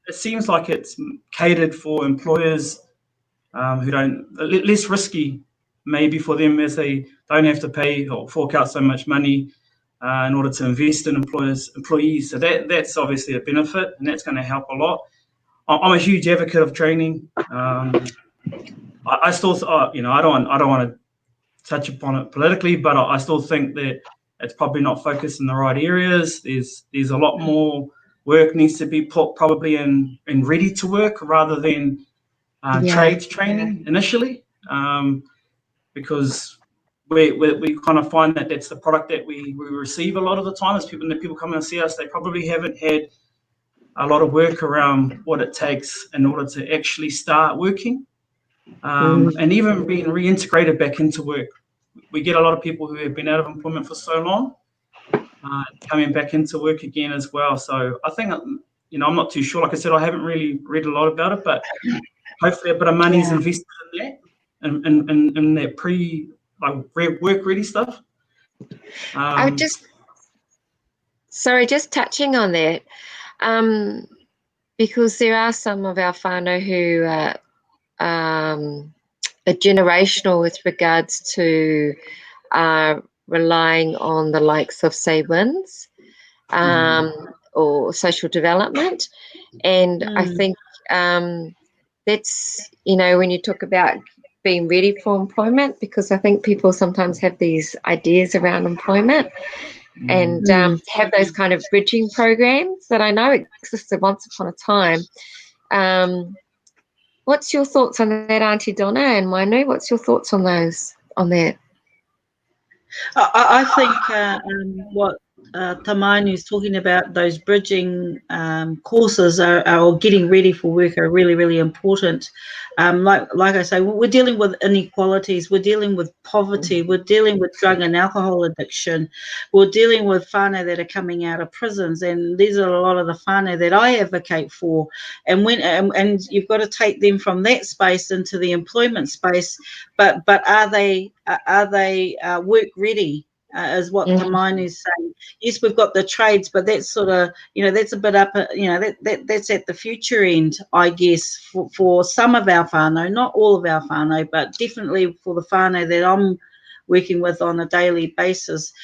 it seems like it's catered for employers who don't, less risky maybe for them, as they don't have to pay or fork out so much money in order to invest in employees. So that's obviously a benefit, and that's going to help a lot. I'm a huge advocate of training. I still, I don't want to touch upon it politically, but I still think that it's probably not focused in the right areas. There's a lot more work needs to be put probably in ready to work rather than trades training initially, because we kind of find that that's the product that we receive a lot of the time. As people come and see us, they probably haven't had a lot of work around what it takes in order to actually start working. And even being reintegrated back into work. We get a lot of people who have been out of employment for so long, coming back into work again as well. So I think, I'm not too sure. Like I said, I haven't really read a lot about it, but hopefully a bit of money is invested in that, in that work ready stuff. Just touching on that, because there are some of our whānau who are generational with regards to relying on the likes of, say, WINS or social development. And I think that's, when you talk about being ready for employment, because I think people sometimes have these ideas around employment and have those kind of bridging programs that I know existed once upon a time. What's your thoughts on that, Auntie Donna and Mainu? What's your thoughts on that? I think what Tamainu is talking about, those bridging courses or getting ready for work, are really, really important. Like I say, we're dealing with inequalities, we're dealing with poverty, we're dealing with drug and alcohol addiction, we're dealing with whānau that are coming out of prisons, and these are a lot of the whānau that I advocate for. And and you've got to take them from that space into the employment space, but are they work ready? Is what Tamainu is saying. Yes, we've got the trades, but that's sort of, that's a bit up, that's at the future end, I guess, for some of our whānau, not all of our whānau, but definitely for the whānau that I'm working with on a daily basis,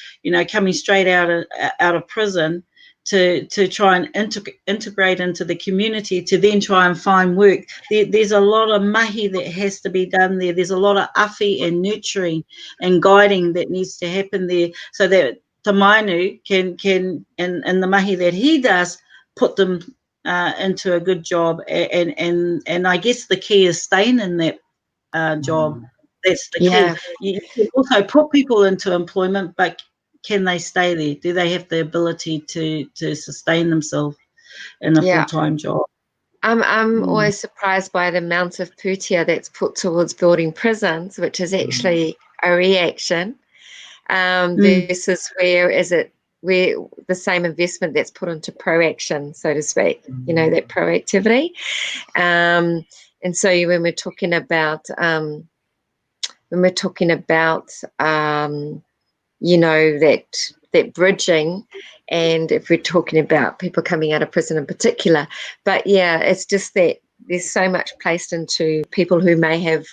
coming straight out of prison to try and integrate into the community, to then try and find work. There's a lot of mahi that has to be done there. There's a lot of awhi and nurturing and guiding that needs to happen there, so that Tamainu can and the mahi that he does, put them into a good job. And I guess the key is staying in that job. That's the key. You can also put people into employment, but can they stay there? Do they have the ability to sustain themselves in a full-time job? I'm always surprised by the amount of putia that's put towards building prisons, which is actually a reaction, versus where the same investment that's put into proaction, so to speak, that proactivity. And so when we're talking about you know, that bridging, and if we're talking about people coming out of prison in particular, but yeah, it's just that there's so much placed into people who may have,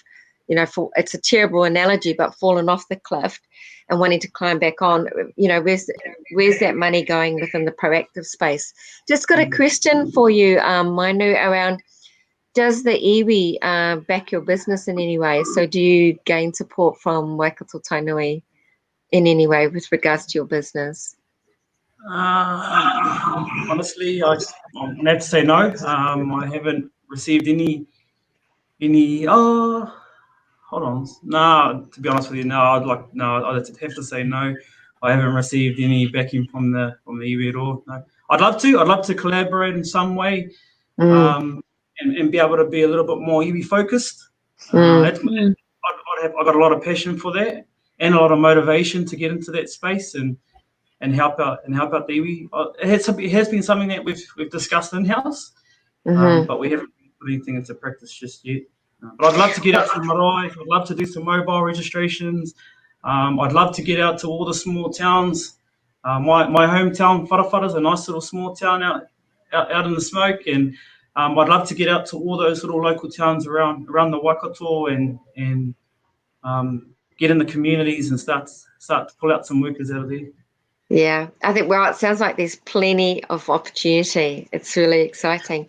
you know, it's a terrible analogy, but fallen off the cliff and wanting to climb back on. You know, where's that money going within the proactive space? Just got a question for you, Mainu, around, does the iwi back your business in any way? So do you gain support from Waikato Tainui in any way with regards to your business? Honestly, I'm glad to say no. I haven't received any. Hold on. No, to be honest with you, no. I'd have to say no. I haven't received any backing from the iwi at all. No. I'd love to collaborate in some way, and be able to be a little bit more iwi focused. I've got a lot of passion for that and a lot of motivation to get into that space and help out the iwi. It has been something that we've discussed in house, but we haven't put anything into practice just yet. But I'd love to get out to the marae. I'd love to do some mobile registrations. I'd love to get out to all the small towns. My hometown, Wharawhara, is a nice little small town out in the smoke, and I'd love to get out to all those little local towns around the Waikato and get in the communities and start to pull out some workers out of there. Yeah, I think, well, it sounds like there's plenty of opportunity. It's really exciting.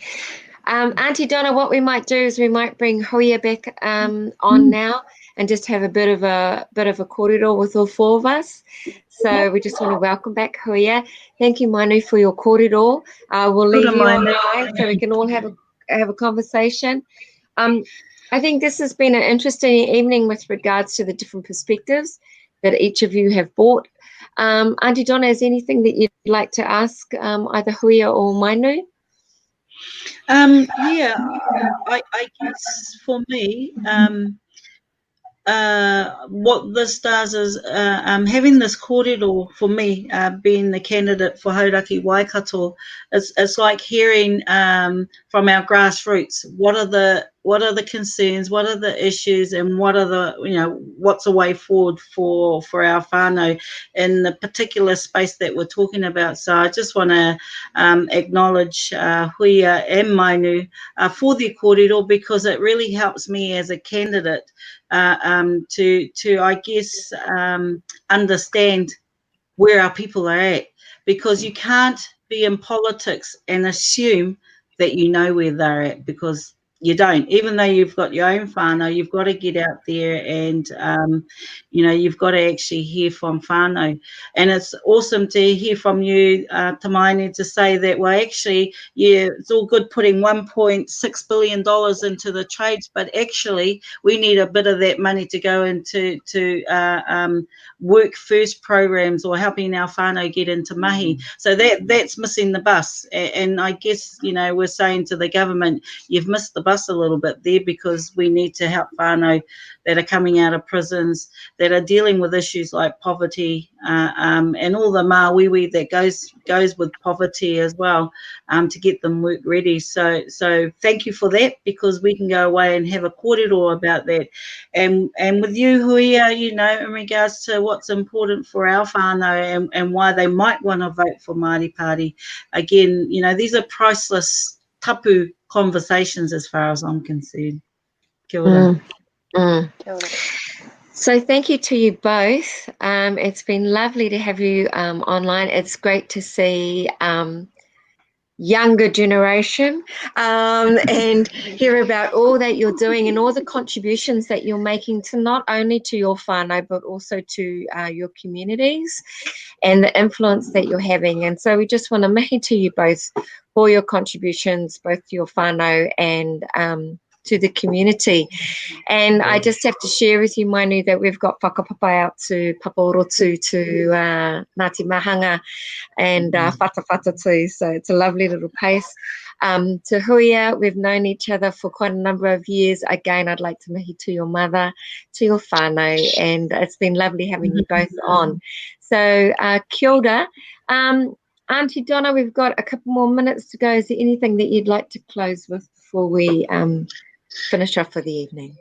Auntie Donna, what we might do is we might bring Huia back on now and just have a bit of a kōrero with all four of us. So we just want to welcome back Huia. Thank you, Mainu, for your kōrero. We'll leave you on live so we can all have a conversation. I think this has been an interesting evening with regards to the different perspectives that each of you have brought. Auntie Donna, is anything that you'd like to ask either Huia or Mainu? Yeah, I guess for me, what this does is having this kōrero for me, being the candidate for Hauraki Waikato, it's like hearing from our grassroots what are the concerns, what are the issues, and what are the, you know, what's a way forward for our whānau in the particular space that we're talking about. So I just want to acknowledge Huia and Mainu for their kōrero, because it really helps me as a candidate to I guess understand where our people are at, because you can't be in politics and assume that you know where they're at, because you don't. Even though you've got your own whānau, you've got to get out there and, you know, you've got to actually hear from whānau. And it's awesome to hear from you, Tamainu, to say that, well, actually, yeah, it's all good putting $1.6 billion into the trades, but actually we need a bit of that money to go into work first programs or helping our whānau get into mahi. So that's missing the bus. And I guess, you know, we're saying to the government, you've missed the bus a little bit there, because we need to help whānau that are coming out of prisons, that are dealing with issues like poverty, and all the māwiwi that goes with poverty as well, to get them work ready. So thank you for that, because we can go away and have a kōrero about that. And with you, Huia, you know, in regards to what's important for our whānau and why they might want to vote for Māori Party, again, you know, these are priceless tapu conversations as far as I'm concerned. Kia ora. Kia ora. So thank you to you both. It's been lovely to have you online. It's great to see younger generation and hear about all that you're doing and all the contributions that you're making to not only to your whānau but also to your communities and the influence that you're having. And so we just want to mihi to you both for your contributions, both to your whānau and to the community. And I just have to share with you, Mainu, that we've got whakapapai out to Paporotu, to Ngāti Mahanga and Whatawhata too. So it's a lovely little place. To Huia, we've known each other for quite a number of years. Again, I'd like to mihi to your mother, to your whānau, and it's been lovely having you both on. So kia ora. Auntie Donna, we've got a couple more minutes to go. Is there anything that you'd like to close with before we finish off for the evening.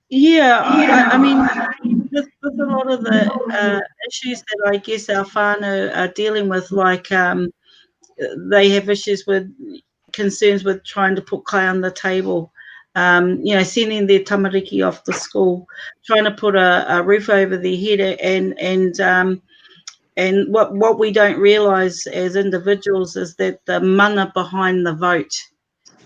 Yeah, I mean, with a lot of the issues that I guess our whānau are dealing with, like they have issues with concerns with trying to put kai on the table, sending their tamariki off to school, trying to put a roof over their head, and what we don't realise as individuals is that the mana behind the vote.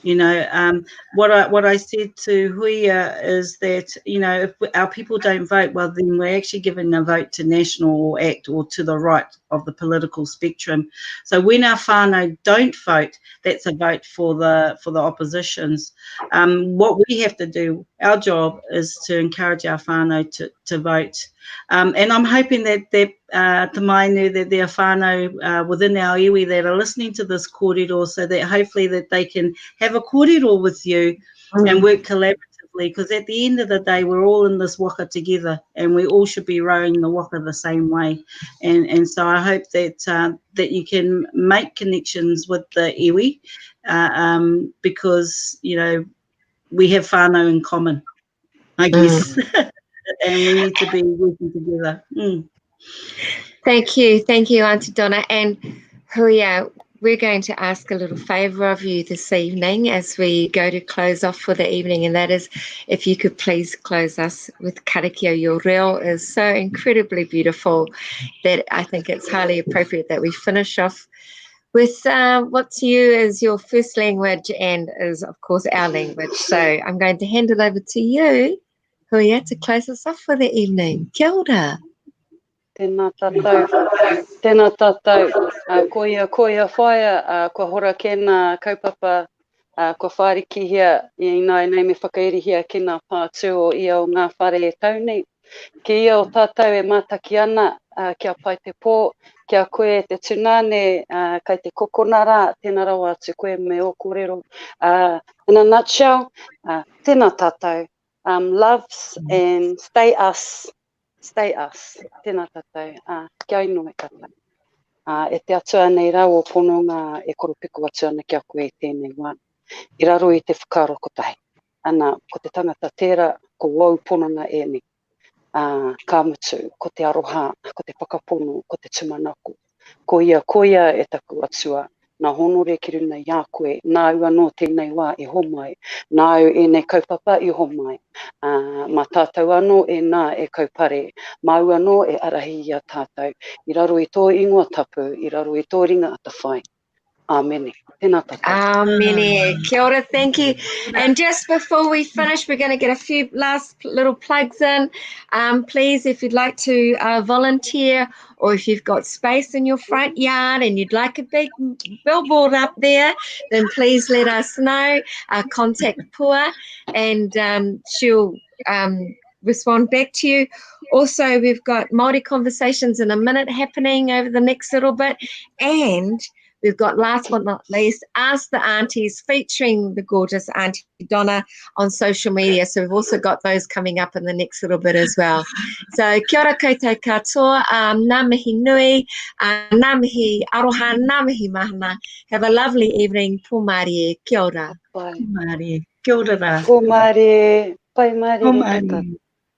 What I said to Huia is that, if our people don't vote, well, then we're actually giving a vote to National Act or to the right of the political spectrum. So when our whānau don't vote, that's a vote for the oppositions. What we have to do, our job, is to encourage our whānau to vote. And I'm hoping that Tamainu, that there are whānau within our iwi that are listening to this kōrero, so that hopefully that they can have a kōrero with you and work collaboratively, because at the end of the day, we're all in this waka together and we all should be rowing the waka the same way. And so I hope that you can make connections with the iwi because, we have whānau in common, I guess. And we need to be working together. Thank you, Auntie Donna. And Huia, we're going to ask a little favour of you this evening as we go to close off for the evening, and that is if you could please close us with Karakia. Your reel is so incredibly beautiful that I think it's highly appropriate that we finish off with what to you is your first language and is, of course, our language. So I'm going to hand it over to you, Huia, to close us off for the evening. Kia ora. Tēnā tātou, koia whaia, kua hora kēnā kaupapa, kua whāriki hia, i nei me whakairi hia kēnā pātū o ia o ngā whare e taunei. Ki ia o tātou e mātaki ana, kia pai te pō, kia koe te tunane, kai te kokonara, tēnā rawa atu koe me o kōrero. In a nutshell, tēnā tātou, loves and stay us. Stay us. Tēnā tātou. Kia inoe tātou. E te atua nei rau o pononga e koropiko atu ana kia koe i tēnei wā. I raro i te whakaro kotahi. Ana, ko te tangata tērā, ko wau pononga e ni. Ka mutu, ko te aroha, ko te whakapono, ko te tumanako. Ko ia e taku atua. Nā honore ki runa i a koe, nā ua no tēnei wā i homai, nā au e nei kaupapa i homai. Mā tātou anō e nā e kaupare, mā ua no e arahi i a tātou. I raro i tō ingoa tapu, i raro i tō ringa atawhai. Āmene. Tēnā tātou. Āmene. Kia ora, thank you. And just before we finish, we're going to get a few last little plugs in. Please, if you'd like to volunteer, or if you've got space in your front yard and you'd like a big billboard up there, then please let us know. Contact Pua and she'll respond back to you. Also, we've got Māori Conversations in a minute happening over the next little bit. And we've got, last but not least, Ask the Aunties, featuring the gorgeous Auntie Donna on social media. So we've also got those coming up in the next little bit as well. So kia ora koutou katoa, ngā mihi nui, ngā mihi aroha, ngā mihi mahana. Have a lovely evening. Pō Māori, kia ora. Bye. Māori, kia ora rā. Ko Māori, pai Māori. Ko Māori.